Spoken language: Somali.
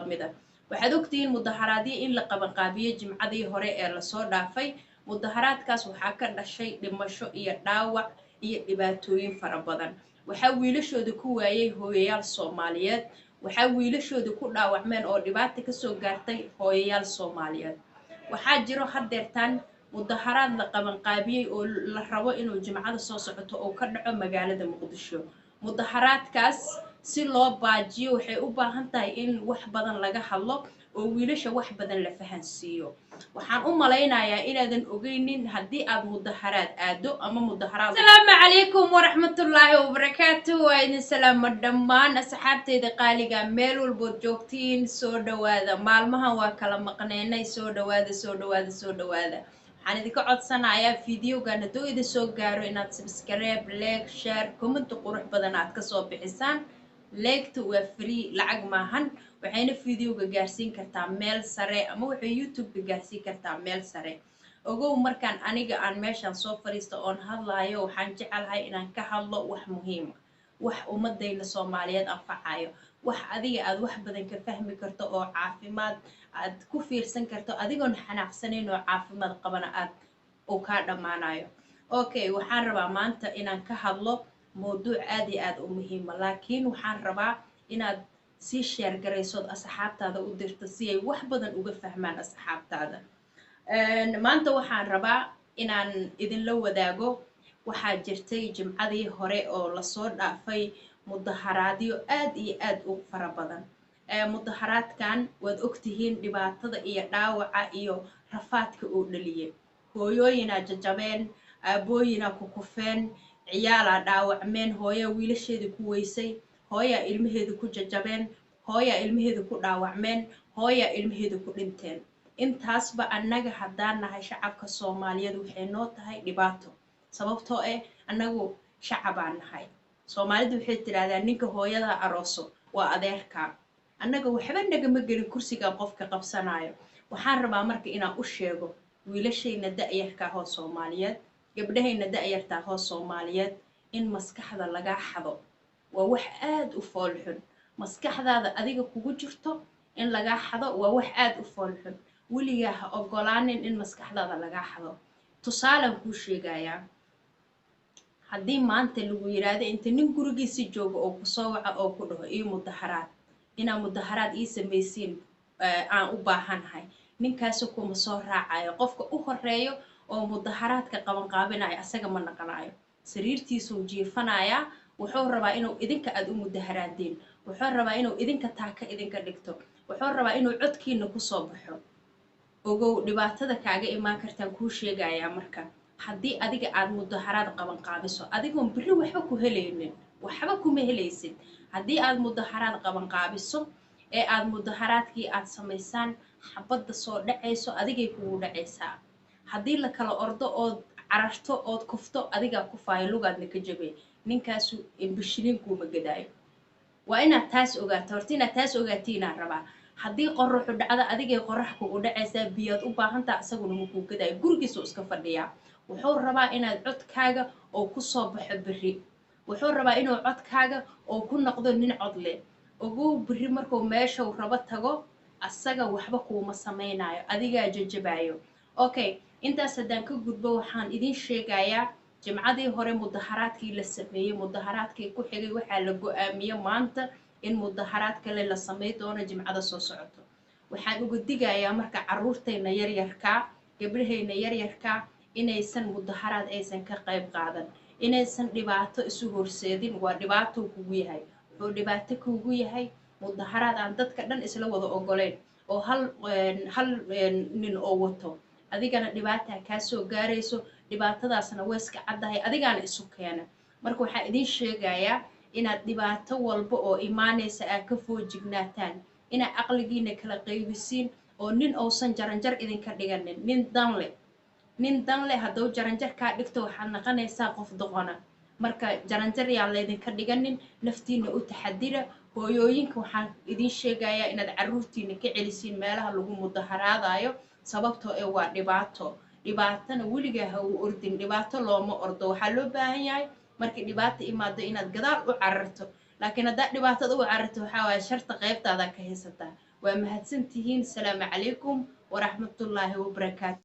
kamida waxaad ogtiin mudaharaadii in la qaban qaabiyo jimcadii hore ee la soo dhaafay mudaharaadkaas waxaa ka dhashay dhimasho iyo dhaawac iyo dhibaatooyin fara badan waxaa wiilashooda ku waayay hooyayaal Soomaaliyeed waxaa wiilashooda ku dhaawacmeen oo dhibaato ka soo gaartay hooyayaal Soomaaliyeed waxaa jiro hadeertan mudaharaad la qaban qaabiyay oo la rabo inuu jimcada soo socoto oo ka dhaco magaalada Muqdisho mudaharaadkaas si loo baajiyo waxay u baahan tahay in wax badan laga hadlo oo wiilasha wax badan la fahansiiyo waxaan u maleynayaa inaadan ogeynin haddii aad mudaharaad aado ama mudaharaad Assalaamu calaykum waraxmatullaahi wabarakaatuh waa idin salaamo dhammaan asxaabteyda qaaliga meel walbo joogtiin soo dhawaada maalmahan waa kala maqneynay soo dhawaada waxaan idinka codsanayaa fiidiyogan hadduu idin soo gaaro inaad subscribe like share comment qurux badan aad ka soo bixisaan like waa free lacag maahan waxayna fiidiyowga gaarsiin kartaa meel sare ama waxay YouTube-ka gaarsiin kartaa meel sare ogow markaan aniga aan meeshan soo fariisto oon hadlayo waxaan jecelahay inaan ka hadlo wax muhiim ah wax ummadayna Soomaaliyeed anfacayo wax adiga aad wax badan ka fahmi karto oo caafimaad aad ku fiirsan karto adigoon xanaaqsanayn oo caafimaad qabana aad oo ka dhamaanayo okay waxaan rabaa maanta inaan ka hadlo mowduuc aad iyo aad u muhiim ah laakiin waxaan rabaa inaad si share garayso asxaabtaada u dirto si ay wax badan uga fahmaan asxaabtaada maanta waxaan rabaa inaan idin la wadaago waxaa jirtay jimcadii hore oo la soo dhaafay mudaharaadyo aad iyo aad u fara badan mudaharaadkan waad ogtihiin dhibaatada iyo dhaawaca iyo rafaadka uu dhaliyay hooyooyina jajabeen aabooyina ku kufeen ciyaala dhaawacmeen hooyo wiilasheeda ku weysay hooyo ilmaheeda ku jajabeen hooyo ilmaheeda ku dhaawacmeen hooyo ilmaheeda ku dhinteen intaasba annaga haddaan nahay shacabka Soomaaliyeed waxay noo tahay dhibaato sababtoo ah annagu shacabaan nahay Soomaalidu waxay tiraahdaa ninka hooyada arooso waa adeerka annaga waxba nagama gelin kursiga qofka qabsanayo waxaan rabaa marka inaan u sheego wiilashayna da'yarka ah oo Soomaaliyeed gabdhahayna da'yarta ah oo Soomaaliyeed in maskaxda laga xado waa wax aad u foolxun maskaxdaada adiga kugu jirto in laga xado waa wax aad u foolxun weligaa ha ogolaanin in maskaxdaada laga xado tusaale ku sheegayaa haddii maanta lagu yiraahdo inta nin gurigiisa joogo oo ku soo waca oo ku dhaho ii mudaharaad inaa mudaharaad ii sameeysiin aan u baahanahay ninkaas kuma soo raacayo qofka u horeeyo oo mudaharaadka qaban qaabinayo asaga ma naqanayo sariirtiisu jiifanaya wuxuu rabaa inuu idinka aad u mudaharaadeen wuxuu rabaa inuu idinka taaka idinka dhigto wuxuu rabaa inuu codkiina ku soo baxo ogow dhibaatada kaaga imaan kartaan ku sheegaya marka haddii adiga aad mudaharaad qaban qaabiso adigoon biri waxba ku helaynin waxba kuma helaysid haddii aad mudaharaad qaban qaabiso ee aad mudaharaadkii aad samaysaan xabadda soo dhacayso adigay kugu dhacaysaa haddii la kala ordo ood cararto ood kufto adigaa ku faayo lugaadna ka jabay ninkaasu bishilin kuma gadaayo waa inaad taas ogaato horta inaad taas ogaatiin rabaa haddii qorraxu dhacdo adigay qorrax kugu dhacaysaa biyaad u baahantaa asaguna ma kuu gadaayo gurigiisa iska fadhiyaa wuxuu rabaa inaad codkaaga oo ku soo baxo biri wuxuu rabaa inuu codkaaga oo ku noqdo nin cod leh ogow biri markuu meeshuu rabo tago asaga waxba kuuma samaynayo adigaa jajabayo okay intaas haddaan ka gudbo waxaan idin sheegayaa jimcadii hore mudaharaadkii la sameeyey mudaharaadkii ku xigay waxaa la go'aamiyey maanta in mudaharaad kale la sameey doono jimcada soo socoto waxaan uga digayaa marka carruurtayna yaryarka gabdhahayna yaryarka inaysan mudaharaad aysan ka qayb qaadan inaysan dhibaato isu horseedin waa dhibaato kugu yahay wuxuu dhibaato kugu yahay mudaharaad aan dadka dhan isla wada ogoleen oo hal nin oo wato adigana dhibaata ka soo gaarayso dhibaatadaasna way iska caddahay adigana isu keena marka waxaan idin sheegayaa inaad dhibaato walba oo imaanaysa aad ka foojignaataan inaad aqligiina kala qaybisiin oo nin uusan jaranjar idinka dhiganin nin dan leh hadduu jaranjar kaa dhigto waxaad naqanaysaa qof doqona marka jaranjar yaa laydinka dhiganin naftiina u taxadira hooyooyinka waxaan idin sheegayaa inaad carruurtiina ka celisiin meelaha lagu mudaharaadayo sababtoo ee waa dhibaatana weligaa ha u ordin dhibaato looma ordo waxaa loo baahan yahay markii dhibaato imaado inaad gadaal u cararto laakiin haddaad dhibaatada u cararto waxaa waaye sharta qaybtaada ka haysataa waa mahadsantihiin. Salaamu calaykum waraxmatullaahi wabarakaatu.